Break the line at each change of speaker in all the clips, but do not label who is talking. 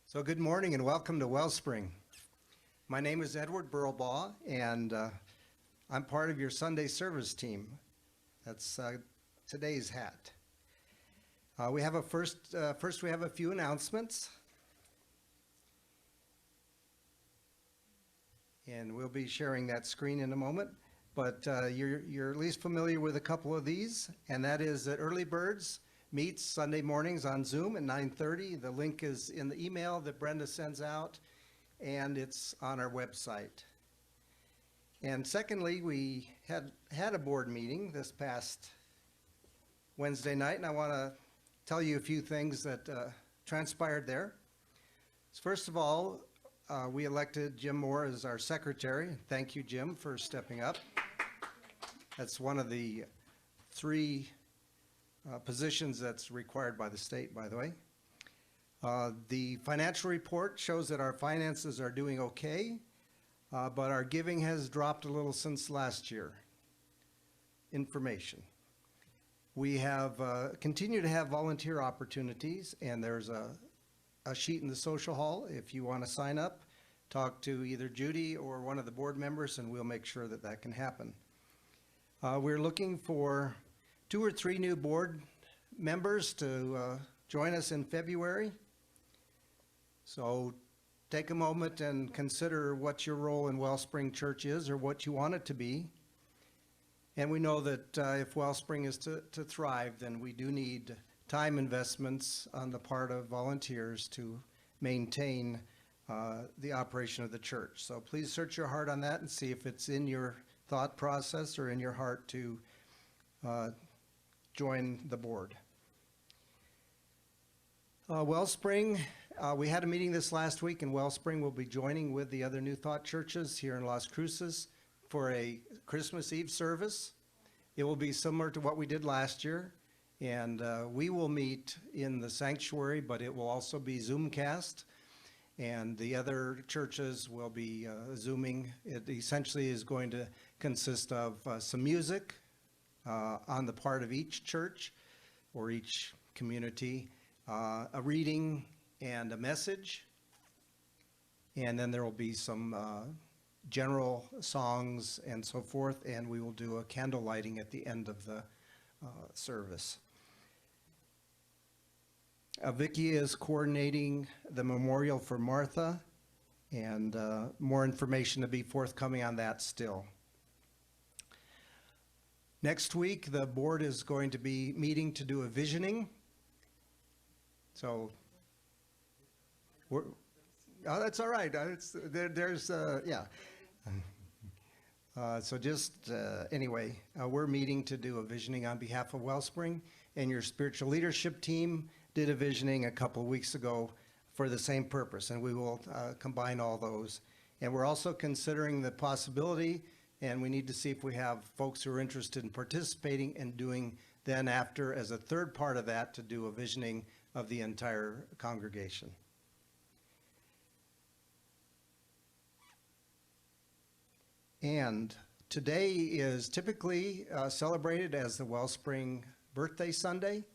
So good morning and welcome to Wellspring. My name is Edward Burlbaugh, and I'm part of your Sunday service team. That's today's hat. We have first we have a few announcements. And we'll be sharing that screen in a moment. But you're at least familiar with a couple of these, and that is that Early Birds meets Sunday mornings on Zoom at 9:30. The link is in the email that Brenda sends out, and it's on our website. And secondly, we had a board meeting this past Wednesday night, and I want to tell you a few things that transpired there. First of all, we elected Jim Moore as our secretary. Thank you, Jim, for stepping up. That's one of the three positions that's required by the state, by the way. The financial report shows that our finances are doing okay, but our giving has dropped a little since last year. Information. We have continue to have volunteer opportunities, and there's a sheet in the social hall. If you want to sign up, talk to either Judy or one of the board members, and we'll make sure that that can happen. We're looking for 2 or 3 new board members to join us in February. So take a moment and consider what your role in Wellspring Church is or what you want it to be. And we know that if Wellspring is to thrive, then we do need time investments on the part of volunteers to maintain the operation of the church. So please search your heart on that and see if it's in your thought process or in your heart to join the board. Wellspring, we had a meeting this last week, and Wellspring will be joining with the other New Thought churches here in Las Cruces for a Christmas Eve service. It will be similar to what we did last year, and we will meet in the sanctuary, but it will also be Zoomcast, and the other churches will be Zooming. It essentially is going to consist of some music on the part of each church or each community, a reading and a message, and then there will be some general songs and so forth, and we will do a candle lighting at the end of the service. Vicki is coordinating the memorial for Martha, and more information to be forthcoming on that still. Next week, the board is going to be meeting to do a visioning. So, oh, that's all right. So just anyway, we're meeting to do a visioning on behalf of Wellspring, and your spiritual leadership team did a visioning a couple of weeks ago for the same purpose, and we will combine all those. And we're also considering the possibility, and we need to see if we have folks who are interested in participating and doing then after, as a third part of that, to do a visioning of the entire congregation. And today is typically celebrated as the Wellspring Birthday Sunday.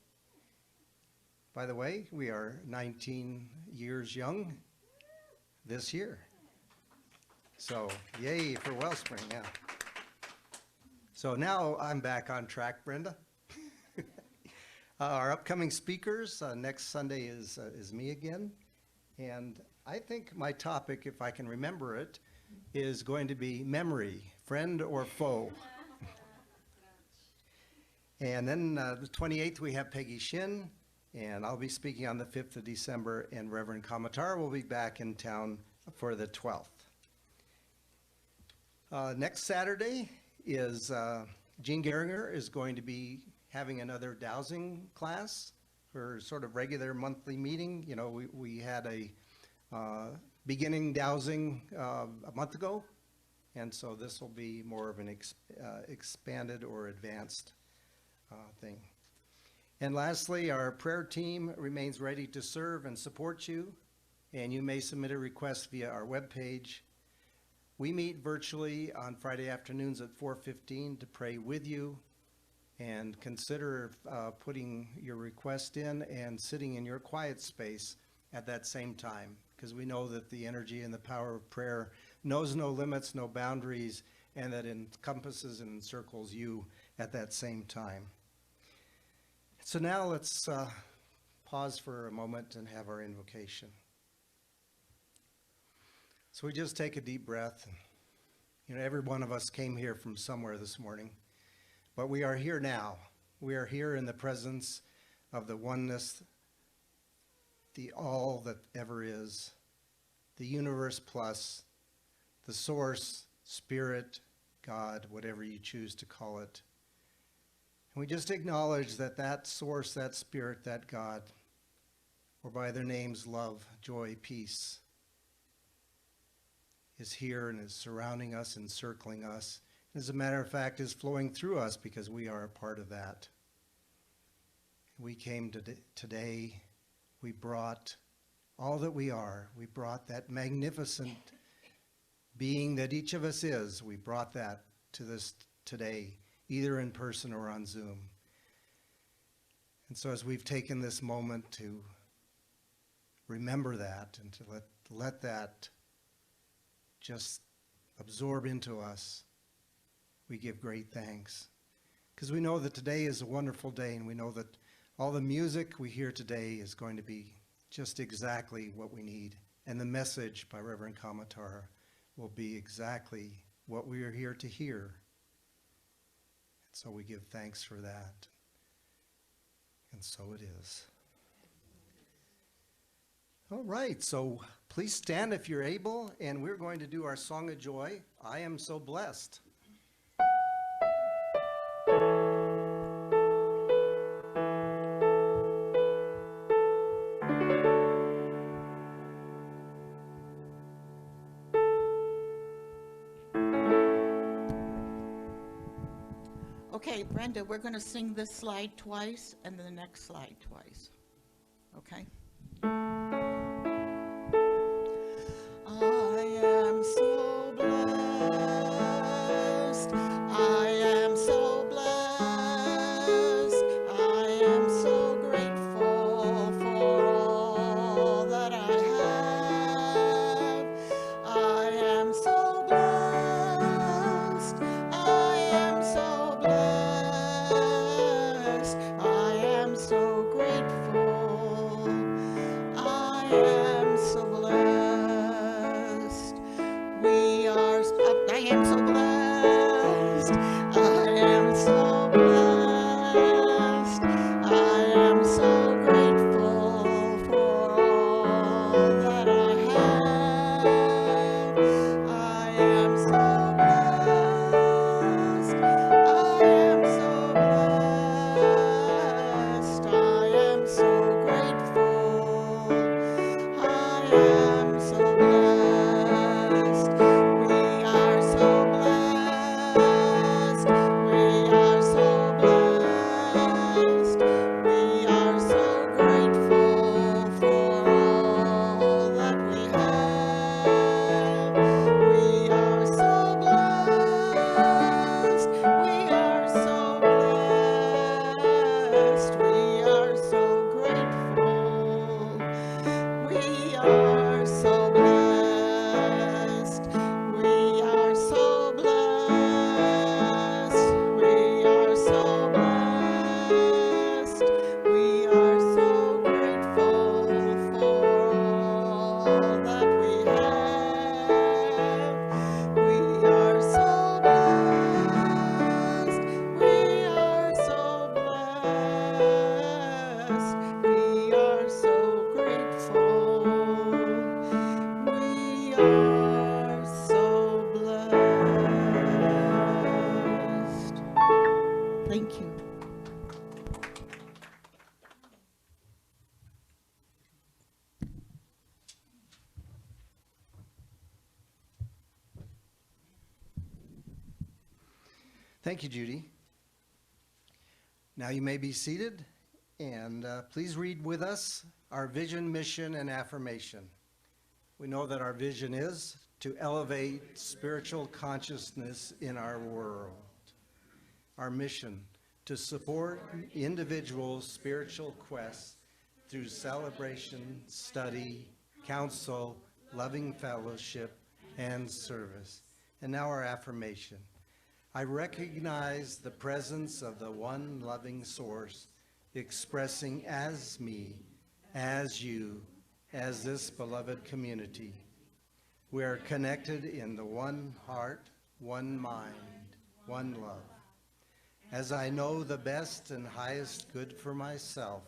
By the way, we are 19 years young this year. So, yay for Wellspring, yeah. So now I'm back on track, Brenda. Our upcoming speakers, next Sunday is me again. And I think my topic, if I can remember it, is going to be memory, friend or foe. And then the 28th, we have Peggy Shin, and I'll be speaking on the 5th of December, and Reverend Kamatara will be back in town for the 12th. Next Saturday is Jean Geringer is going to be having another dowsing class for sort of regular monthly meeting. You know, we had a beginning dowsing a month ago, and so this will be more of an expanded or advanced thing. And lastly, our prayer team remains ready to serve and support you, and you may submit a request via our webpage. We meet virtually on Friday afternoons at 4:15 to pray with you, and consider putting your request in and sitting in your quiet space at that same time, because we know that the energy and the power of prayer knows no limits, no boundaries, and that encompasses and encircles you at that same time. So now let's pause for a moment and have our invocation. So we just take a deep breath. You know, every one of us came here from somewhere this morning, but we are here now. We are here in the presence of the oneness, the all that ever is, the universe plus, the source, spirit, God, whatever you choose to call it. And we just acknowledge that that source, that spirit, that God, or by their names, love, joy, peace, is here and is surrounding us, encircling us. As a matter of fact, is flowing through us because we are a part of that. We came today, we brought all that we are. We brought that magnificent being that each of us is. We brought that to this today, either in person or on Zoom. And so as we've taken this moment to remember that and to let that just absorb into us, we give great thanks. Because we know that today is a wonderful day, and we know that all the music we hear today is going to be just exactly what we need. And the message by Reverend Kamatara will be exactly what we are here to hear. And so we give thanks for that. And so it is. All right, so please stand if you're able, and we're going to do our Song of Joy, I Am So Blessed.
Okay, Brenda, we're going to sing this slide twice and the next slide twice. Okay? I am so blessed. I am so blessed. I am so grateful for all that I have. I am so blessed. I am so blessed. I am so grateful. I am so blessed. We are, I am so blessed. I am so blessed. I am so grateful for all that I have. I am so blessed. I am so blessed. I am so grateful. I am so blessed. We are so blessed. We are so blessed. We are so grateful for all that we have. We are so blessed. We are so blessed. We are so grateful. We are so blessed. We are so blessed. We are so blessed. We are so grateful for all that we have. We are so blessed. We are so blessed. We are so grateful. We are so blessed. Thank you.
Thank you, Judy. Now you may be seated, and please read with us our vision, mission, and affirmation. We know that our vision is to elevate spiritual consciousness in our world. Our mission, to support individuals' spiritual quests through celebration, study, counsel, loving fellowship, and service. And now our affirmation. I recognize the presence of the one loving source, expressing as me, as you, as this beloved community. We are connected in the one heart, one mind, one love. As I know the best and highest good for myself,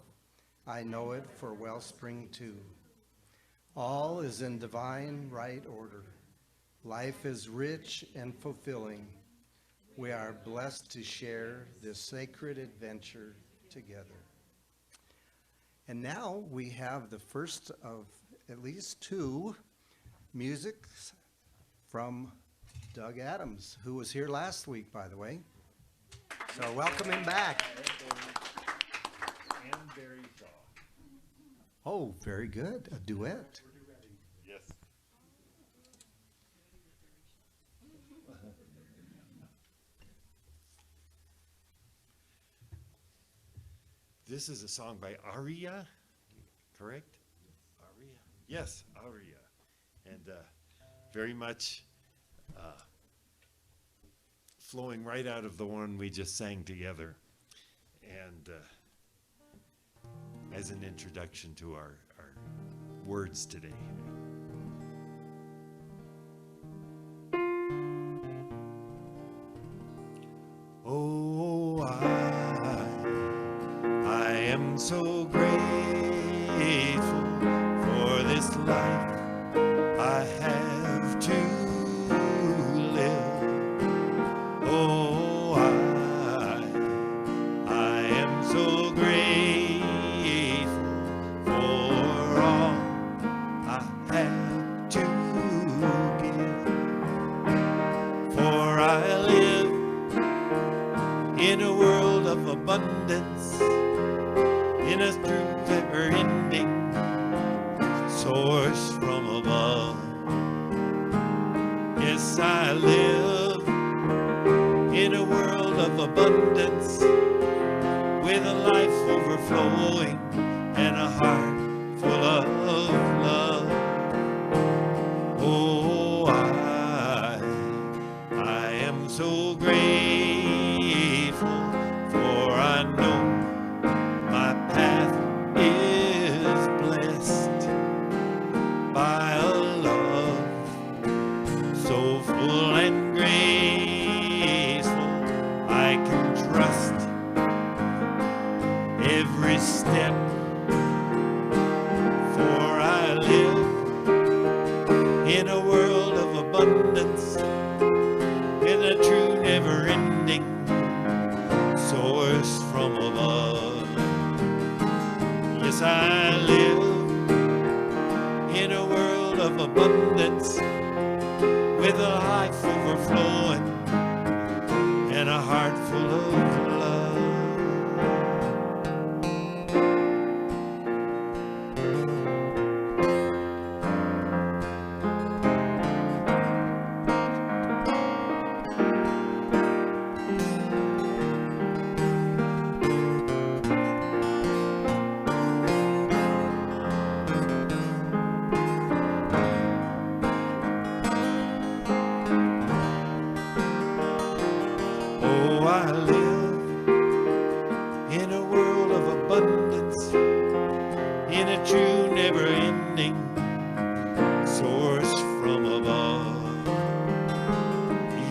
I know it for Wellspring too. All is in divine right order. Life is rich and fulfilling. We are blessed to share this sacred adventure together. And now we have the first of at least two music from Doug Adams, who was here last week, by the way. So welcome him back.
And Barry Shaw.
Oh, very good. A duet.
Yes. This is a song by Aria, correct? Aria? Yes, Aria. And very much flowing right out of the one we just sang together. And as an introduction to our words today. Oh, I am so grateful for this life I have to live. Oh, I am so grateful for all I have to give. For I live in a world of abundance, in a truth never-ending source from above. Yes, I live in a world of abundance, with a life overflowing and a heart full of love. Oh, I am so grateful, for I know my path is blessed by a love so full and graceful. I can trust every step, for I live in a world of abundance, in a true never-ending source from above. Yes, I live in a world of abundance, with a life overflowing and a heart full of love. Oh, I live in a world of abundance, in a true never-ending source from above.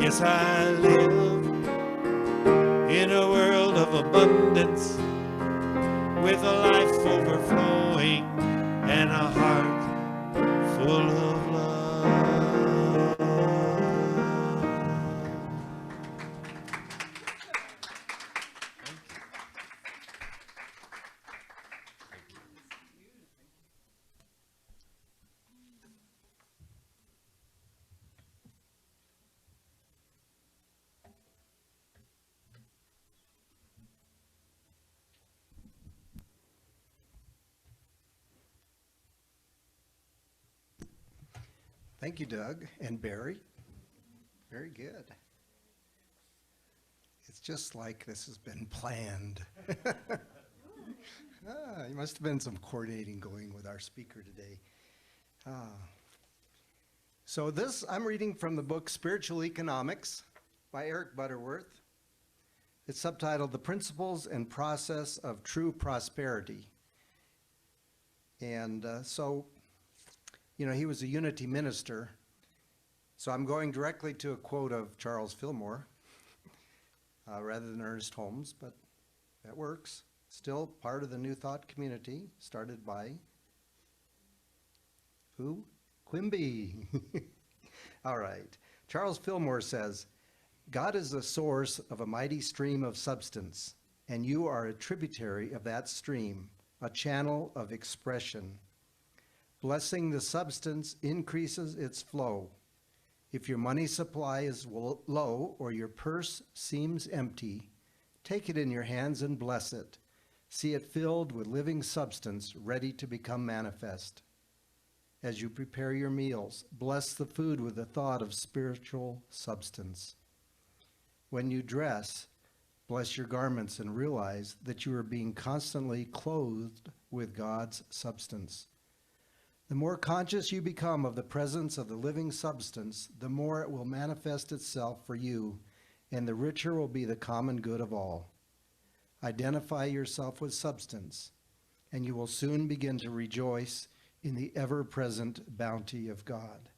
Yes, I live in a world of abundance, with a life overflowing and a heart full of love.
Thank you, Doug and Barry. Very good. It's just like this has been planned. You must have been some coordinating going with our speaker today. So this, I'm reading from the book Spiritual Economics by Eric Butterworth. It's subtitled The Principles and Process of True Prosperity. And he was a Unity minister. So I'm going directly to a quote of Charles Fillmore rather than Ernest Holmes, but that works. Still part of the New Thought community, started by who? Quimby. All right. Charles Fillmore says, God is the source of a mighty stream of substance, and you are a tributary of that stream, a channel of expression. Blessing the substance increases its flow. If your money supply is low or your purse seems empty, take it in your hands and bless it. See it filled with living substance ready to become manifest. As you prepare your meals, bless the food with the thought of spiritual substance. When you dress, bless your garments and realize that you are being constantly clothed with God's substance. The more conscious you become of the presence of the living substance, the more it will manifest itself for you, and the richer will be the common good of all. Identify yourself with substance, and you will soon begin to rejoice in the ever-present bounty of God.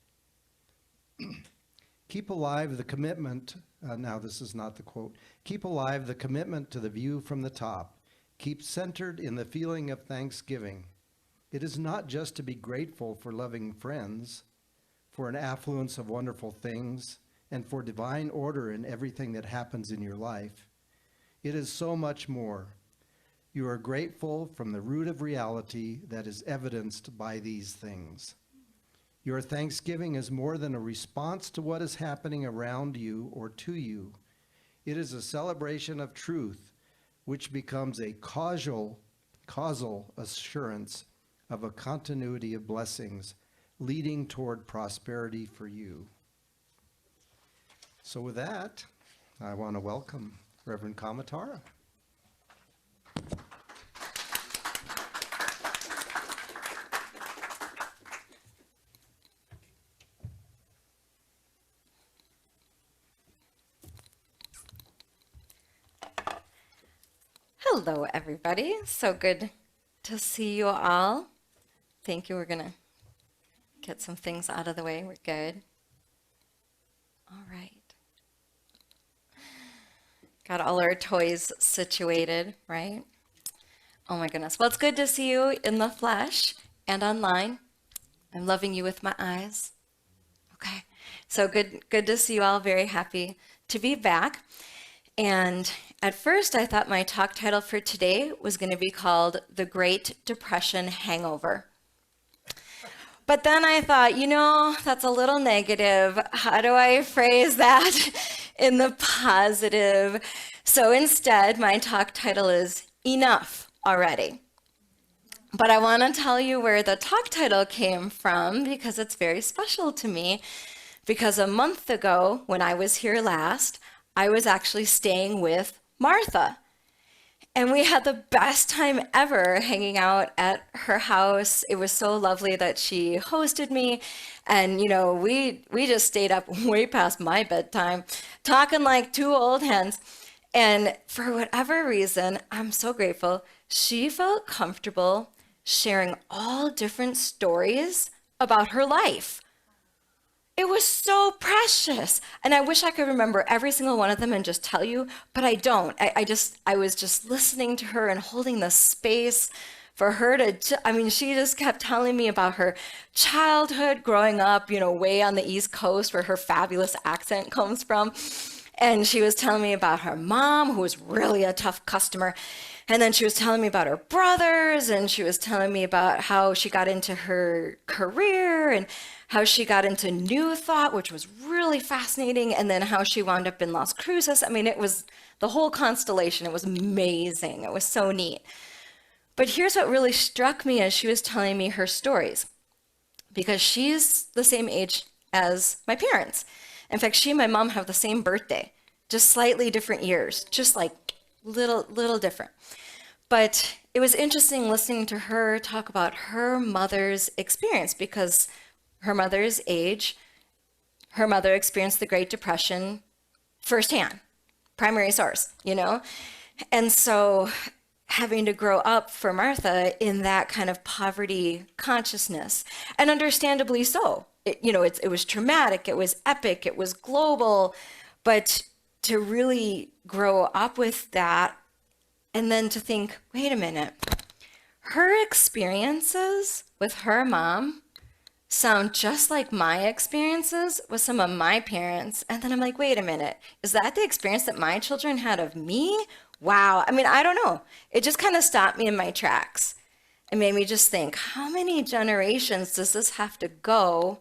Keep alive the commitment, now this is not the quote, keep alive the commitment to the view from the top. Keep centered in the feeling of thanksgiving. It is not just to be grateful for loving friends, for an affluence of wonderful things, and for divine order in everything that happens in your life. It is so much more. You are grateful from the root of reality that is evidenced by these things. Your thanksgiving is more than a response to what is happening around you or to you. It is a celebration of truth, which becomes a causal assurance of a continuity of blessings leading toward prosperity for you. So with that, I want to welcome Reverend Kamatara.
Hello, everybody. So good to see you all. Thank you. We're going to get some things out of the way. We're good. All right. Got all our toys situated, right? Oh my goodness. Well, it's good to see you in the flesh and online. I'm loving you with my eyes. Okay. So good to see you all. Very happy to be back. And at first, I thought my talk title for today was going to be called The Great Depression Hangover. But then I thought, that's a little negative. How do I phrase that in the positive? So instead, my talk title is Enough Already. But I want to tell you where the talk title came from because it's very special to me. Because a month ago, when I was here last, I was actually staying with Martha. And we had the best time ever hanging out at her house. It was so lovely that she hosted me. And, we just stayed up way past my bedtime, talking like two old hens. And for whatever reason, I'm so grateful, she felt comfortable sharing all different stories about her life. It was so precious. And I wish I could remember every single one of them and just tell you, but I don't. I was just listening to her and holding the space for her to, she just kept telling me about her childhood growing up, way on the East Coast where her fabulous accent comes from. And she was telling me about her mom, who was really a tough customer. And then she was telling me about her brothers, and she was telling me about how she got into her career and how she got into New Thought, which was really fascinating, and then how she wound up in Las Cruces. It was the whole constellation. It was amazing. It was so neat. But here's what really struck me as she was telling me her stories, because she's the same age as my parents. In fact, she and my mom have the same birthday, just slightly different years, just like little different. But it was interesting listening to her talk about her mother's experience because her mother's age, her mother experienced the Great Depression firsthand, primary source, you know? And so having to grow up for Martha in that kind of poverty consciousness, and understandably so. It was traumatic, it was epic, it was global, but to really grow up with that and then to think, wait a minute, her experiences with her mom sound just like my experiences with some of my parents. And then I'm like, wait a minute, is that the experience that my children had of me? Wow. I mean, I don't know. It just kind of stopped me in my tracks and made me just think, how many generations does this have to go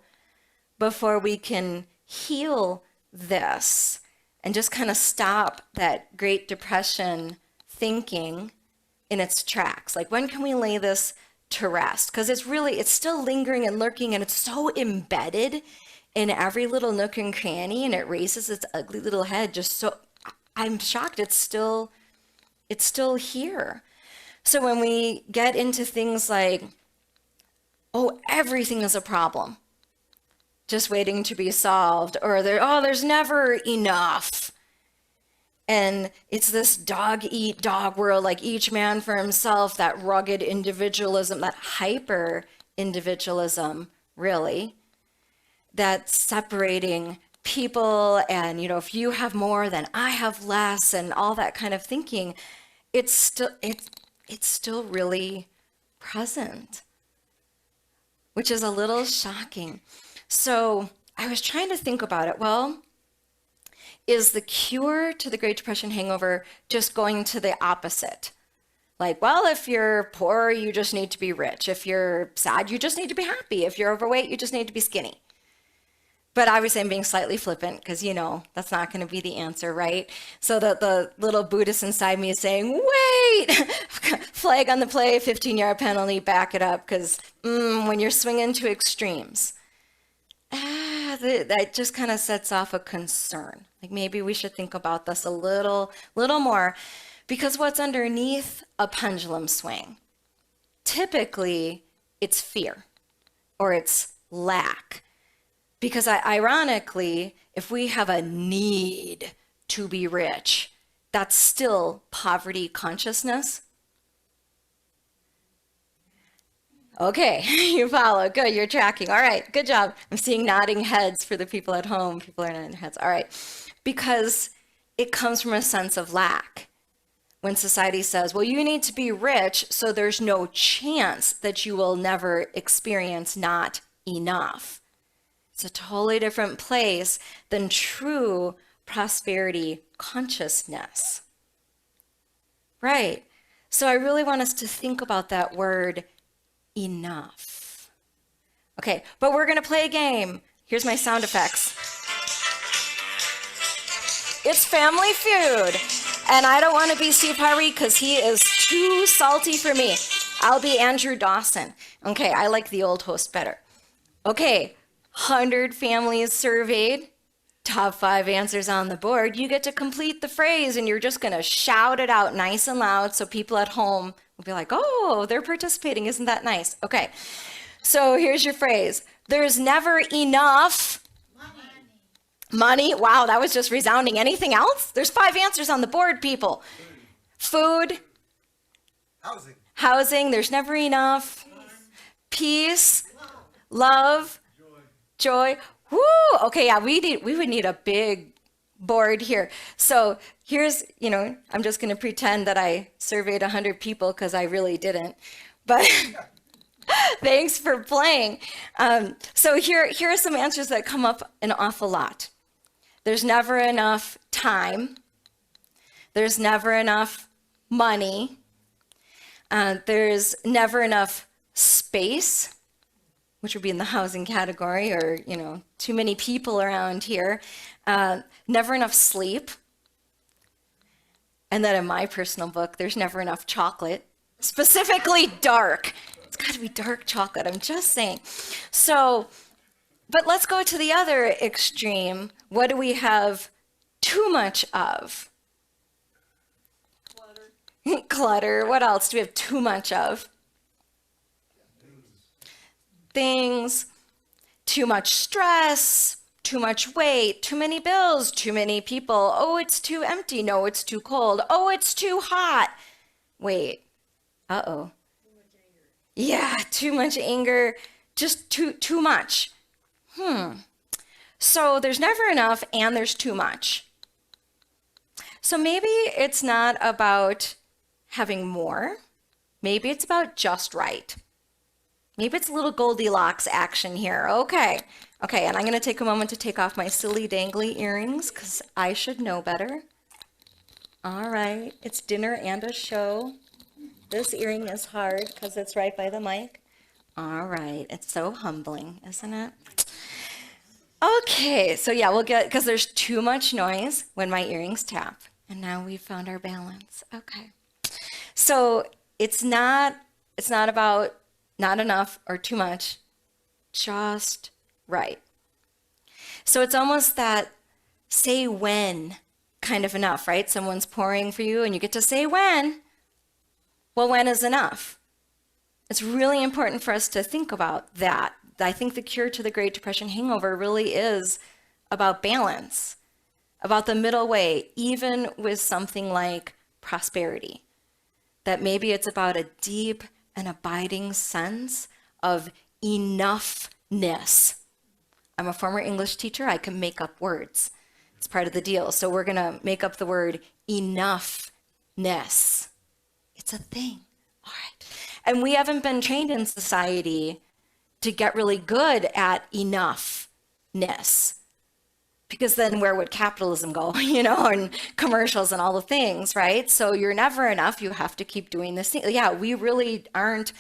before we can heal this and just kind of stop that Great Depression thinking in its tracks? Like, when can we lay this to rest? Because it's still lingering and lurking, and it's so embedded in every little nook and cranny, and it raises its ugly little head just so. I'm shocked it's still here. So when we get into things like, oh, everything is a problem, just waiting to be solved, or there's never enough. And it's this dog eat dog world, like each man for himself, that rugged individualism, that hyper individualism, really, that's separating people. And, if you have more, then I have less, and all that kind of thinking, it's still really present, which is a little shocking. So I was trying to think about it. Well, is the cure to the Great Depression hangover just going to the opposite? Like, well, if you're poor, you just need to be rich. If you're sad, you just need to be happy. If you're overweight, you just need to be skinny. But obviously I'm being slightly flippant because, that's not going to be the answer, right? So the little Buddhist inside me is saying, wait, flag on the play, 15-yard penalty, back it up. Because when you're swinging to extremes, that just kind of sets off a concern. Like, maybe we should think about this a little more, because what's underneath a pendulum swing? Typically, it's fear or it's lack. Because ironically, if we have a need to be rich, that's still poverty consciousness. Okay, you follow. Good, you're tracking. All right, good job. I'm seeing nodding heads for the people at home. People are nodding their heads. All right, because it comes from a sense of lack. When society says, well, you need to be rich, so there's no chance that you will never experience not enough. It's a totally different place than true prosperity consciousness. Right. So I really want us to think about that word, enough. Okay, but we're going to play a game. Here's my sound effects. It's Family Feud. And I don't want to be Steve Harvey because he is too salty for me. I'll be Andrew Dawson. Okay, I like the old host better. Okay, 100 families surveyed, top 5 answers on the board. You get to complete the phrase, and you're just going to shout it out nice and loud so people at home will be like, oh, they're participating. Isn't that nice? Okay, so here's your phrase. There's never enough money. Wow, that was just resounding. Anything else? There's 5 answers on the board, people. Food. Housing. There's never enough. Peace. Love. Joy. Woo! Okay, yeah, we would need a big board here. So here's, I'm just going to pretend that I surveyed 100 people because I really didn't. But thanks for playing. So here are some answers that come up an awful lot. There's never enough time. There's never enough money. There's never enough space, which would be in the housing category, or, too many people around here. Never enough sleep. And then in my personal book, there's never enough chocolate, specifically dark. It's got to be dark chocolate, I'm just saying. So, but let's go to the other extreme. What do we have too much of? Clutter. What else do we have too much of? Things. Too much stress. Too much weight. Too many bills. Too many people. Oh, it's too empty. No, it's too cold. Oh, it's too hot. Wait. Uh-oh. Yeah, too much anger. Just too much. So there's never enough and there's too much. So maybe it's not about having more. Maybe it's about just right. Maybe it's a little Goldilocks action here. Okay, and I'm going to take a moment to take off my silly dangly earrings because I should know better. All right, it's dinner and a show. This earring is hard because it's right by the mic. All right, it's so humbling, isn't it? Okay, so yeah, we'll get, because there's too much noise when my earrings tap. And now we've found our balance. Okay. So it's not about not enough or too much, just right. So it's almost that say when kind of enough, right? Someone's pouring for you and you get to say when. Well, when is enough? It's really important for us to think about that. I think the cure to the Great Depression hangover really is about balance, about the middle way, even with something like prosperity. That maybe it's about a deep and abiding sense of enoughness. I'm a former English teacher. I can make up words. It's part of the deal. So we're going to make up the word enoughness. It's a thing. All right. And we haven't been trained in society to get really good at enoughness. Because then where would capitalism go, and commercials and all the things, right? So you're never enough. You have to keep doing this thing. Yeah, we really aren't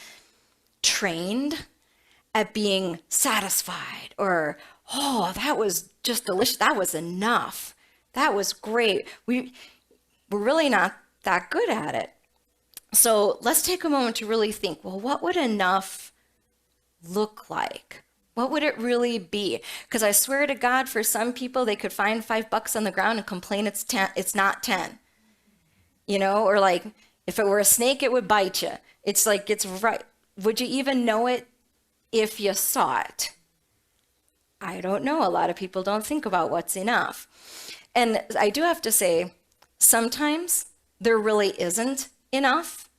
trained at being satisfied or, oh, that was just delicious. That was enough. That was great. We're really not that good at it. So let's take a moment to really think, well, what would enough look like? What would it really be? Because I swear to God, for some people, they could find $5 on the ground and complain it's not 10. Or like if it were a snake, it would bite you. It's like, it's right. Would you even know it if you saw it? I don't know. A lot of people don't think about what's enough. And I do have to say, sometimes there really isn't enough.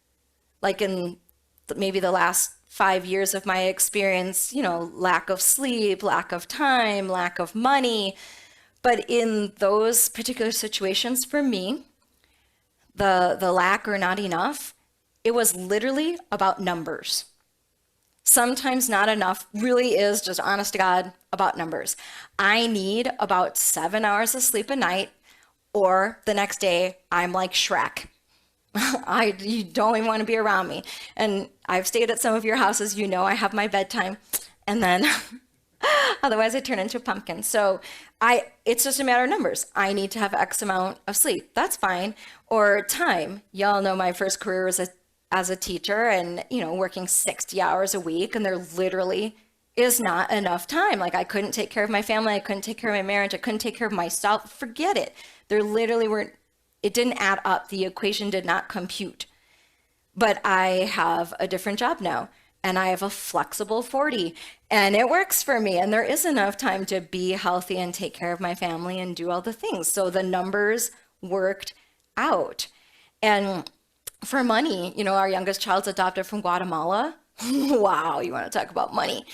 Like in maybe the last 5 years of my experience, lack of sleep, lack of time, lack of money. But in those particular situations for me, the lack or not enough, it was literally about numbers. Sometimes not enough really is just honest to God about numbers. I need about 7 hours of sleep a night, or the next day I'm like Shrek. You don't even want to be around me. And I've stayed at some of your houses, I have my bedtime, and then otherwise I turn into a pumpkin. So it's just a matter of numbers. I need to have X amount of sleep. That's fine. Or time. Y'all know my first career was as a teacher and, working 60 hours a week, and there literally is not enough time. Like I couldn't take care of my family. I couldn't take care of my marriage. I couldn't take care of myself. Forget it. There literally weren't. It didn't add up. The equation did not compute. But I have a different job now, and I have a flexible 40, and it works for me. And there is enough time to be healthy and take care of my family and do all the things. So the numbers worked out. And for money, our youngest child's adopted from Guatemala. Wow, you want to talk about money.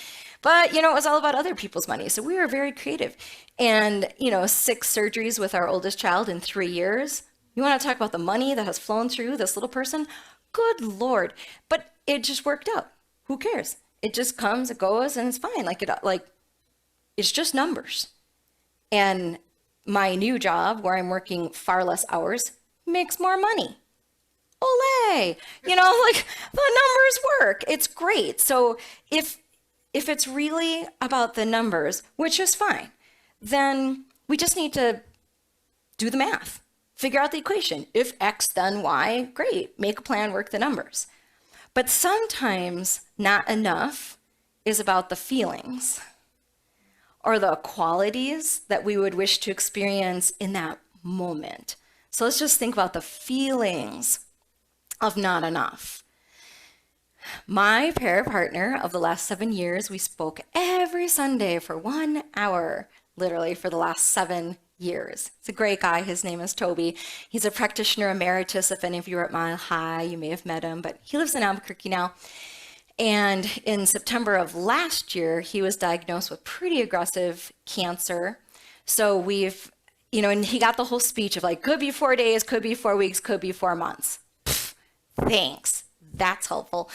But, it was all about other people's money. So we were very creative. And, 6 surgeries with our oldest child in 3 years. You want to talk about the money that has flown through this little person? Good Lord. But it just worked out. Who cares? It just comes, it goes, and it's fine. It's just numbers. And my new job, where I'm working far less hours, makes more money. Olay! The numbers work. It's great. So if it's really about the numbers, which is fine, then we just need to do the math. Figure out the equation. If X, then Y, great. Make a plan, work the numbers. But sometimes not enough is about the feelings or the qualities that we would wish to experience in that moment. So let's just think about the feelings. of not enough. My prayer partner of the last 7 years, we spoke every Sunday for 1 hour, literally for the last 7 years. It's a great guy. His name is Toby. He's a practitioner emeritus. If any of you are at Mile High, you may have met him, but he lives in Albuquerque now. And in September of last year, he was diagnosed with pretty aggressive cancer. So we've, and he got the whole speech of like, could be 4 days, could be 4 weeks, could be 4 months. Pfft, thanks. That's helpful.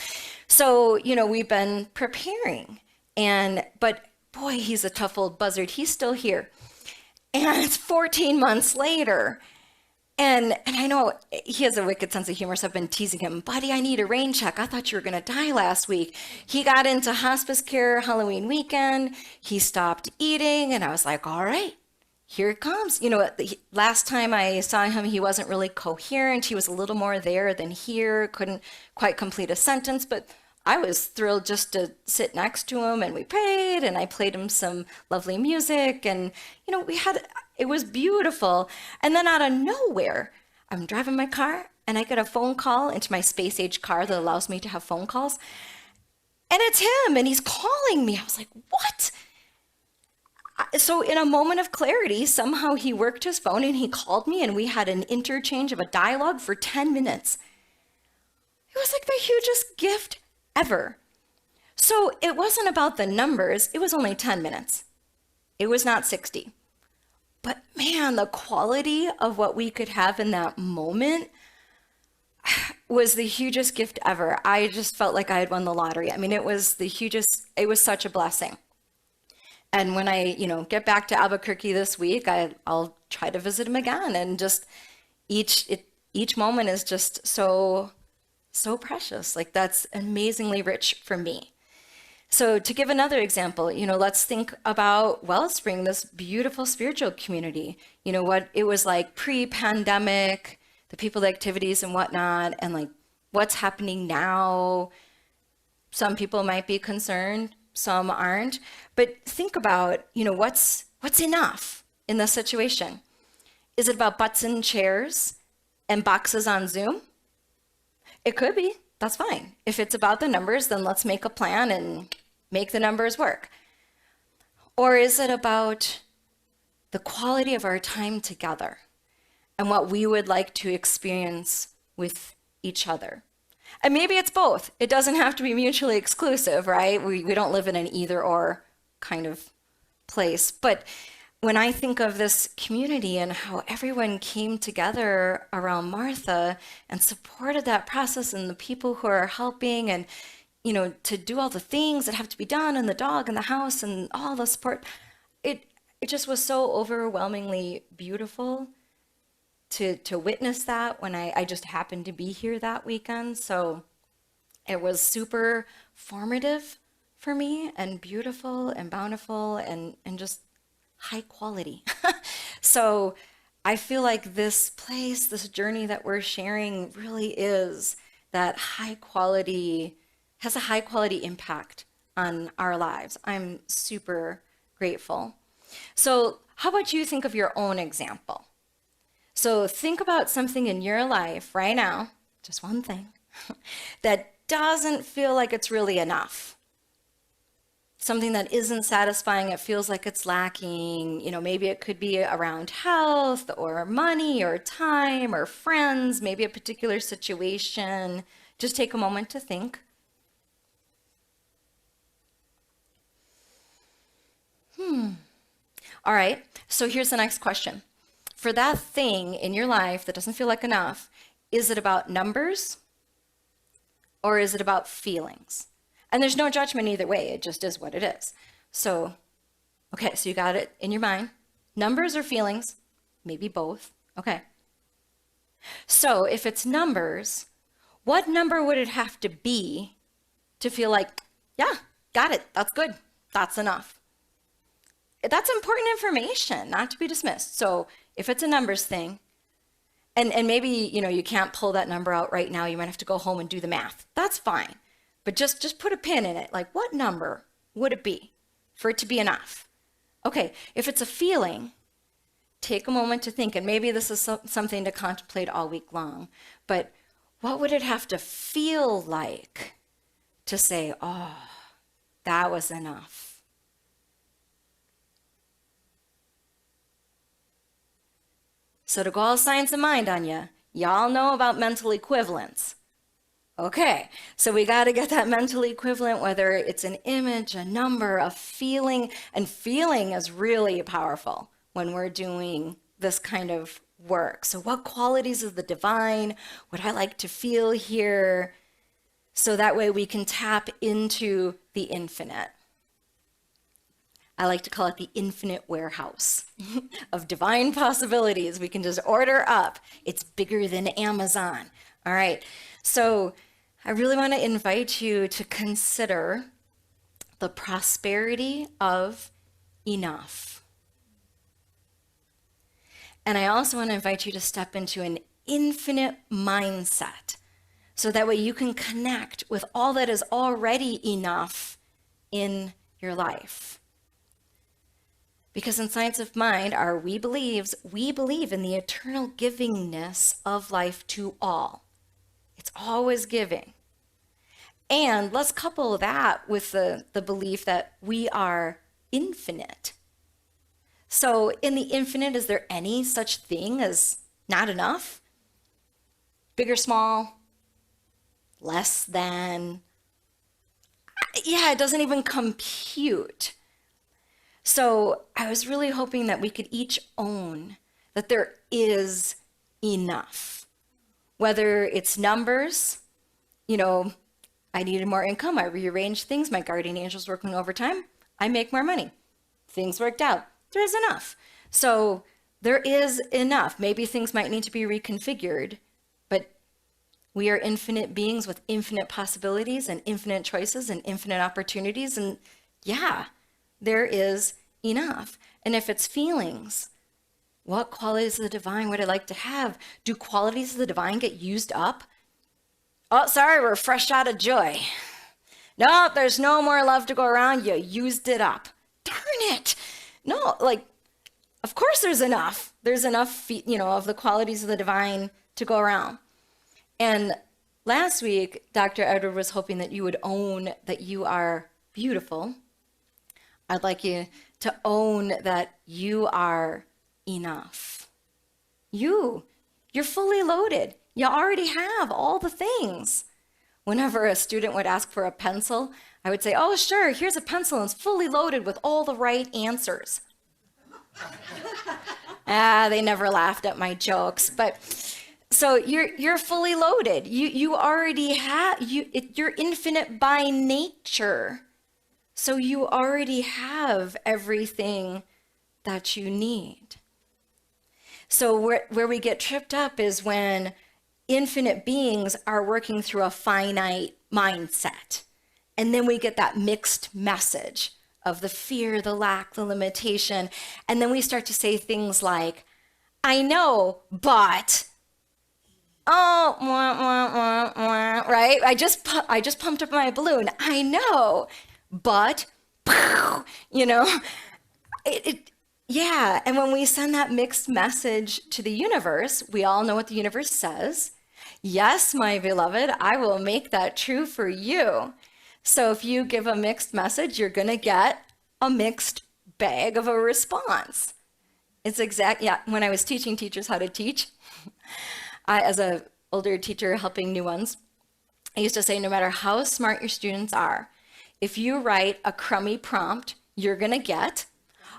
So, we've been preparing. But boy, he's a tough old buzzard. He's still here. And it's 14 months later. And I know he has a wicked sense of humor, so I've been teasing him, buddy, I need a rain check. I thought you were going to die last week. He got into hospice care Halloween weekend. He stopped eating, and I was like, all right, here it comes. Last time I saw him, he wasn't really coherent. He was a little more there than here, couldn't quite complete a sentence, but I was thrilled just to sit next to him, and we prayed, and I played him some lovely music, and, it was beautiful. And then out of nowhere, I'm driving my car, and I get a phone call into my space-age car that allows me to have phone calls, and it's him, and he's calling me. I was like, what? So in a moment of clarity, somehow he worked his phone, and he called me, and we had an interchange of a dialogue for 10 minutes. It was like the hugest gift ever. So it wasn't about the numbers. It was only 10 minutes. It was not 60. But man, the quality of what we could have in that moment was the hugest gift ever. I just felt like I had won the lottery. I mean, it was such a blessing. And when I, get back to Albuquerque this week, I'll try to visit him again. And just each moment is just so precious. Like, that's amazingly rich for me. So to give another example, let's think about Wellspring, this beautiful spiritual community. What it was like pre-pandemic, the people, the activities and whatnot, and like what's happening now. Some people might be concerned, some aren't. But think about, what's enough in this situation? Is it about butts in chairs and boxes on Zoom? It could be. That's fine. If it's about the numbers, then let's make a plan and make the numbers work. Or is it about the quality of our time together and what we would like to experience with each other? And maybe it's both. It doesn't have to be mutually exclusive, right? We don't live in an either or kind of place. But when I think of this community and how everyone came together around Martha and supported that process, and the people who are helping, and to do all the things that have to be done, and the dog and the house and all the support, it just was so overwhelmingly beautiful to witness that when I just happened to be here that weekend. So it was super formative for me, and beautiful and bountiful and just high quality. So I feel like this place, this journey that we're sharing really is that has a high quality impact on our lives. I'm super grateful. So how about you think of your own example? So think about something in your life right now, just one thing, that doesn't feel like it's really enough. Something that isn't satisfying, it feels like it's lacking. Maybe it could be around health or money or time or friends, maybe a particular situation. Just take a moment to think. All right, so here's the next question. For that thing in your life that doesn't feel like enough, is it about numbers or is it about feelings? And there's no judgment either way. It just is what it is. So, okay, so you got it in your mind. Numbers or feelings? Maybe both. Okay. So if it's numbers, what number would it have to be to feel like, yeah, got it. That's good. That's enough. That's important information, not to be dismissed. So if it's a numbers thing, and maybe, you can't pull that number out right now. You might have to go home and do the math. That's fine. But just put a pin in it. Like, what number would it be for it to be enough? Okay, if it's a feeling, take a moment to think. And maybe this is something to contemplate all week long. But what would it have to feel like to say, oh, that was enough? So to go all science of mind on you, y'all know about mental equivalents. Okay, so we got to get that mental equivalent, whether it's an image, a number, a feeling, and feeling is really powerful when we're doing this kind of work. So what qualities of the divine would I like to feel here? So that way we can tap into the infinite. I like to call it the infinite warehouse of divine possibilities. We can just order up. It's bigger than Amazon. All right, so I really want to invite you to consider the prosperity of enough. And I also want to invite you to step into an infinite mindset so that way you can connect with all that is already enough in your life. Because in Science of Mind, we believe in the eternal givingness of life to all. It's always giving. And let's couple that with the belief that we are infinite. So in the infinite, is there any such thing as not enough? Big or small? Less than? Yeah, it doesn't even compute. So I was really hoping that we could each own that there is enough. Whether it's numbers, I needed more income, I rearranged things, my guardian angel's working overtime, I make more money. Things worked out. There's enough. So there is enough. Maybe things might need to be reconfigured, but we are infinite beings with infinite possibilities and infinite choices and infinite opportunities. And yeah, there is enough. And if it's feelings, what qualities of the divine would I like to have? Do qualities of the divine get used up? Oh, sorry, we're fresh out of joy. No, there's no more love to go around. You used it up. Darn it. No, of course there's enough. There's enough, of the qualities of the divine to go around. And last week, Dr. Edward was hoping that you would own that you are beautiful. I'd like you to own that you are enough. You're fully loaded. You already have all the things. Whenever a student would ask for a pencil, I would say, oh, sure, here's a pencil and it's fully loaded with all the right answers. They never laughed at my jokes. But so you're fully loaded. You already have, you're infinite by nature. So you already have everything that you need. So where we get tripped up is when infinite beings are working through a finite mindset. And then we get that mixed message of the fear, the lack, the limitation. And then we start to say things like, I know, but, oh, wah, wah, wah, wah, right? I just pumped up my balloon. I know, but, yeah. And when we send that mixed message to the universe, we all know what the universe says. Yes, my beloved, I will make that true for you. So if you give a mixed message, you're going to get a mixed bag of a response. It's when I was teaching teachers how to teach, as an older teacher helping new ones, I used to say, no matter how smart your students are, if you write a crummy prompt, you're going to get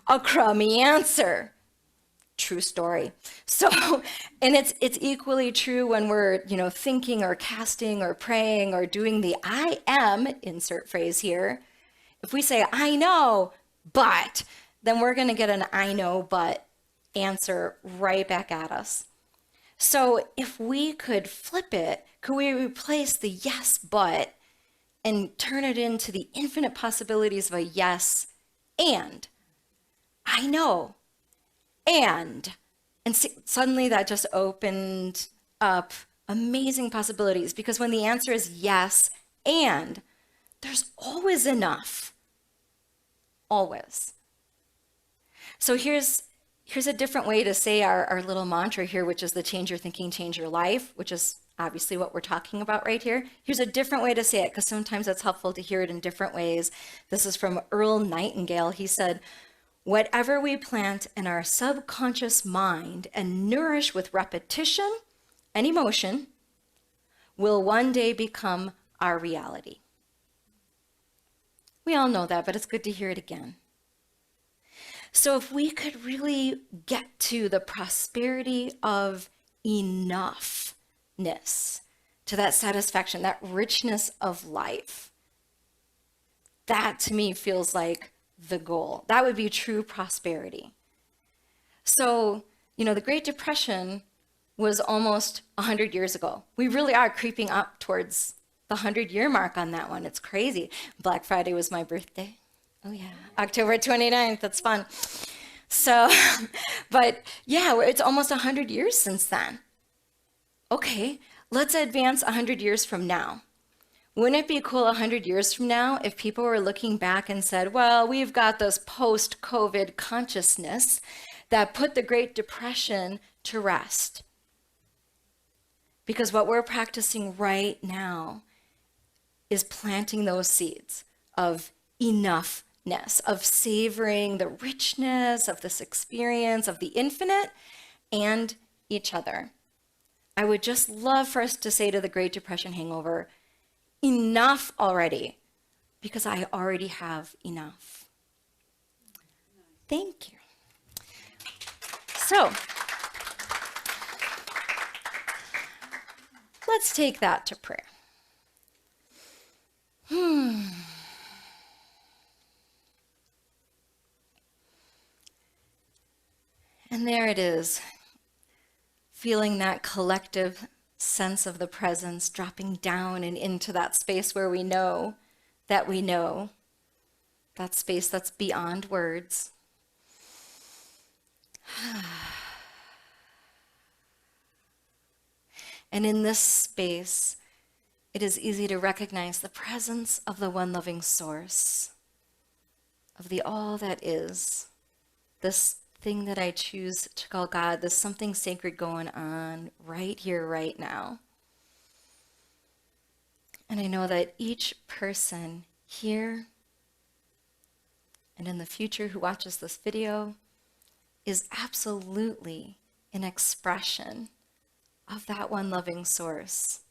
a crummy answer. True story. So, and it's equally true when we're, thinking or casting or praying or doing the I am insert phrase here. If we say, I know, but, then we're going to get an I know, but answer right back at us. So if we could flip it, could we replace the yes, but, and turn it into the infinite possibilities of a yes, and I know, and suddenly that just opened up amazing possibilities, because when the answer is yes, and there's always enough, always. So here's a different way to say our little mantra here, which is the change your thinking, change your life, which is obviously what we're talking about right here. Here's a different way to say it, because sometimes it's helpful to hear it in different ways. This is from Earl Nightingale. He said, whatever we plant in our subconscious mind and nourish with repetition and emotion will one day become our reality. We all know that, but it's good to hear it again. So if we could really get to the prosperity of enoughness, to that satisfaction, that richness of life, that to me feels like the goal. That would be true prosperity. So, the Great Depression was almost 100 years ago. We really are creeping up towards the 100-year mark on that one. It's crazy. Black Friday was my birthday. Oh yeah, October 29th, that's fun. So, but yeah, it's almost 100 years since then. Okay, let's advance 100 years from now. Wouldn't it be cool 100 years from now if people were looking back and said, well, we've got this post-COVID consciousness that put the Great Depression to rest? Because what we're practicing right now is planting those seeds of enoughness, of savoring the richness of this experience of the infinite and each other. I would just love for us to say to the Great Depression hangover, enough already, because I already have enough. Thank you. So, let's take that to prayer. And there it is, feeling that collective sense of the presence dropping down and into that space where we know, that space that's beyond words. And in this space, it is easy to recognize the presence of the one loving source, of the all that is, this thing that I choose to call God. There's something sacred going on right here, right now. And I know that each person here and in the future who watches this video is absolutely an expression of that one loving source.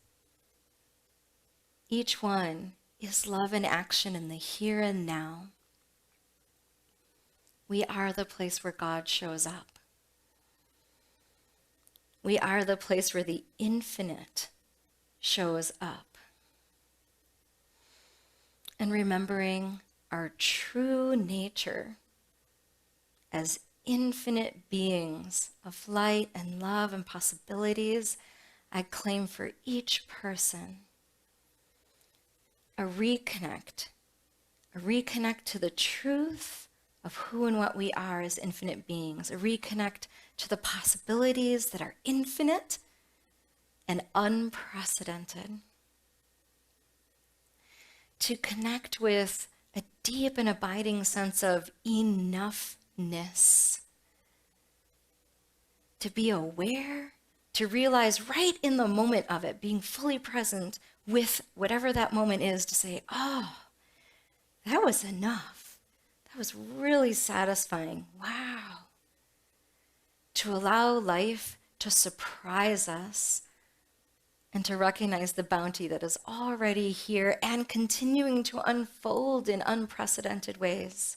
Each one is love in action in the here and now. We are the place where God shows up. We are the place where the infinite shows up. And remembering our true nature as infinite beings of light and love and possibilities, I claim for each person a reconnect to the truth of who and what we are as infinite beings, a reconnect to the possibilities that are infinite and unprecedented, to connect with a deep and abiding sense of enoughness, to be aware, to realize right in the moment of it, being fully present with whatever that moment is, to say, oh, that was enough. That was really satisfying. Wow. To allow life to surprise us and to recognize the bounty that is already here and continuing to unfold in unprecedented ways.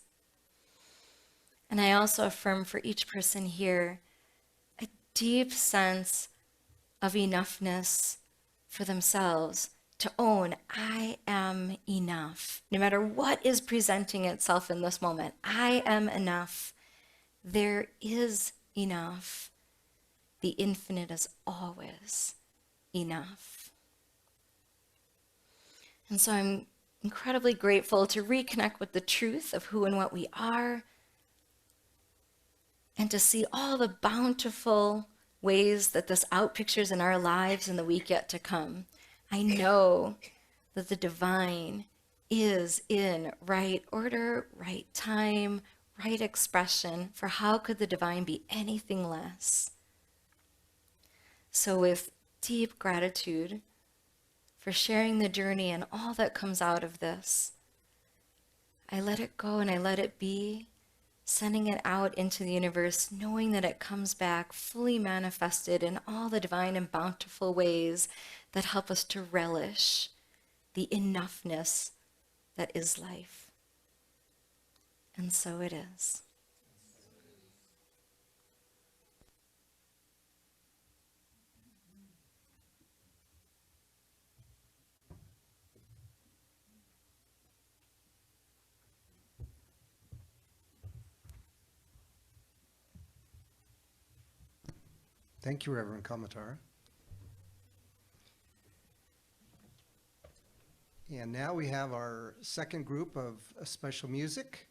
And I also affirm for each person here a deep sense of enoughness for themselves, to own, I am enough. No matter what is presenting itself in this moment, I am enough. There is enough. The infinite is always enough. And so I'm incredibly grateful to reconnect with the truth of who and what we are, and to see all the bountiful ways that this outpictures in our lives in the week yet to come. I know that the divine is in right order, right time, right expression, for how could the divine be anything less? So with deep gratitude for sharing the journey and all that comes out of this. I let it go and I let it be, sending it out into the universe, knowing that it comes back fully manifested in all the divine and bountiful ways that help us to relish the enoughness that is life. And so it is.
Thank you, Reverend Kamatara. And now we have our second group of special music.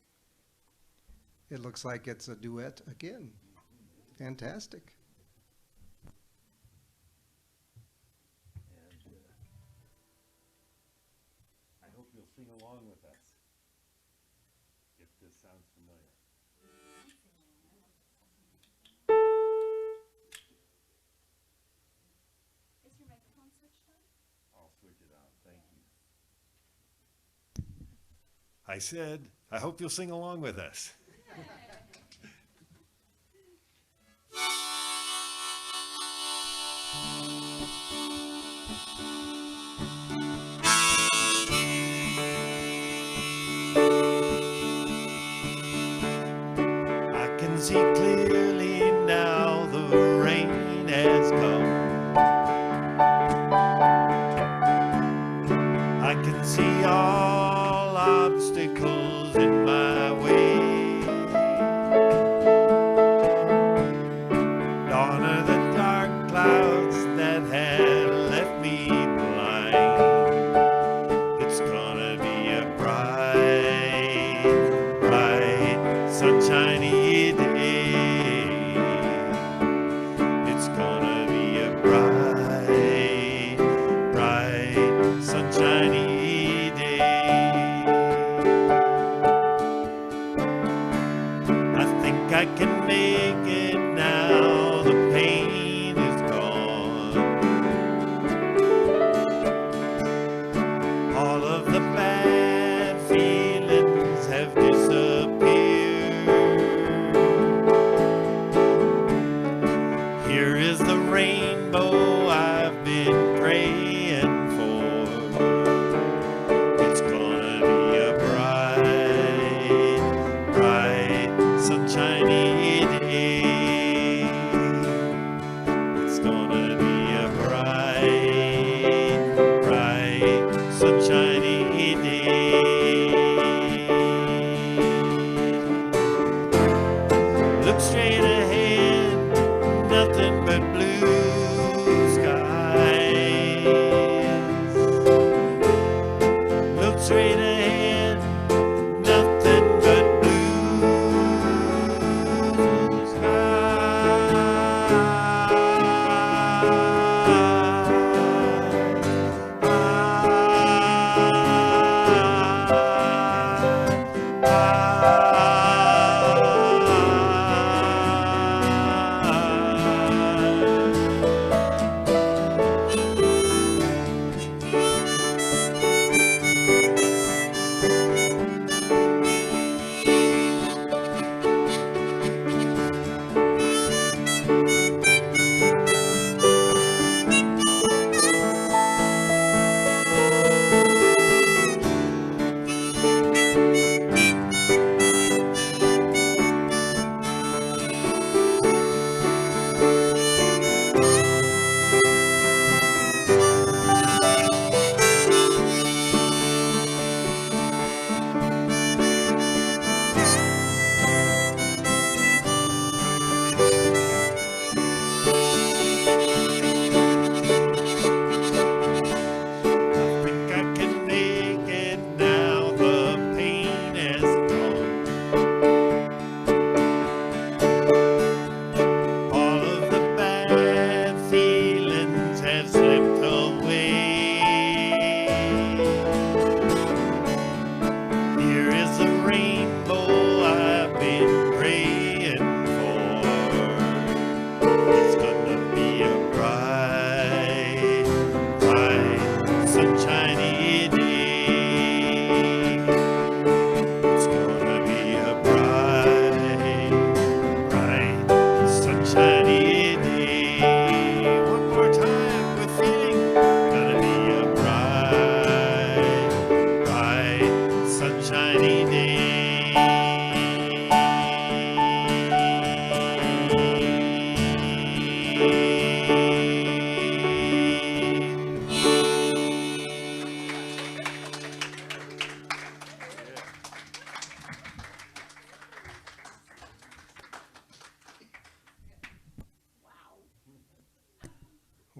It looks like it's a duet again. Fantastic.
And I hope you'll sing along with us, if this sounds familiar.
Is your microphone switched on?
I'll switch it on, thank you. I said, I hope you'll sing along with us. I can see clearly now the rain has come. I can see all obstacles in my way. Dawn of the dark clouds that had left me blind. It's gonna be a bright, bright, sunshiny day. It's gonna be a bright, bright, sunshiny day. I think I can make it now. The pain is gone. All of the bad feelings have disappeared. Here is the rainbow I've been praying for. It's gonna be a bright, bright, sunshiny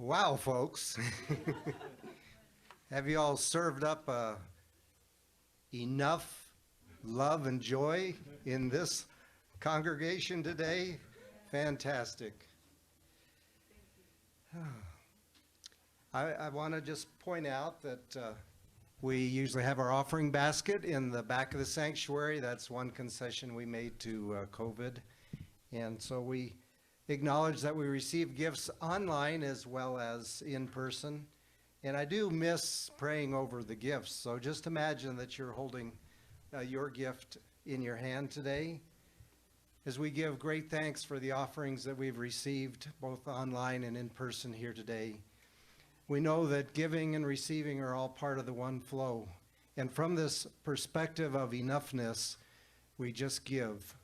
Wow, folks. Have you all served up enough love and joy in this congregation today? Fantastic. I want to just point out that we usually have our offering basket in the back of the sanctuary. That's one concession we made to COVID. And so we acknowledge that we receive gifts online as well as in person. And I do miss praying over the gifts. So just imagine that you're holding your gift in your hand today as we give great thanks for the offerings that we've received both online and in person here today. We know that giving and receiving are all part of the one flow. And from this perspective of enoughness, we just give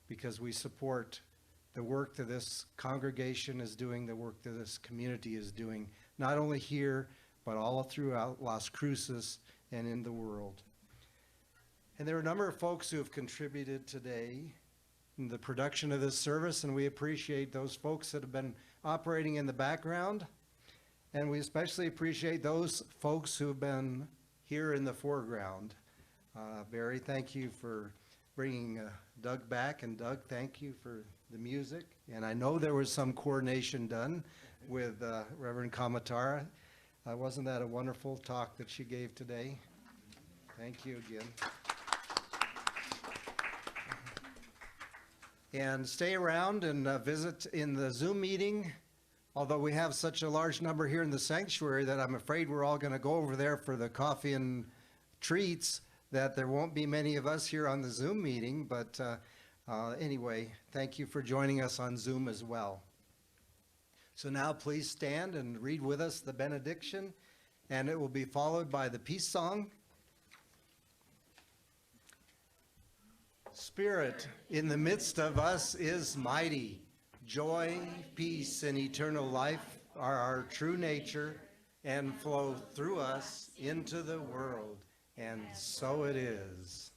because we support the work that this congregation is doing, the work that this community is doing, not only here, but all throughout Las Cruces and in the world. And there are a number of folks who have contributed today in the production of this service, and we appreciate those folks that have been operating in the background. And we especially appreciate those folks who have been here in the foreground. Barry, thank you for bringing Doug back, and Doug, thank you for the music. And I know there was some coordination done with Reverend Kamatara. Wasn't that a wonderful talk that she gave today? Thank you again. And stay around and visit in the Zoom meeting. Although we have such a large number here in the sanctuary that I'm afraid we're all going to go over there for the coffee and treats, that there won't be many of us here on the Zoom meeting. But anyway, thank you for joining us on Zoom as well. So now please stand and read with us the benediction, and it will be followed by the peace song. Spirit in the midst of us is mighty. Joy, peace, and eternal life are our true nature and flow through us into the world. And so it is.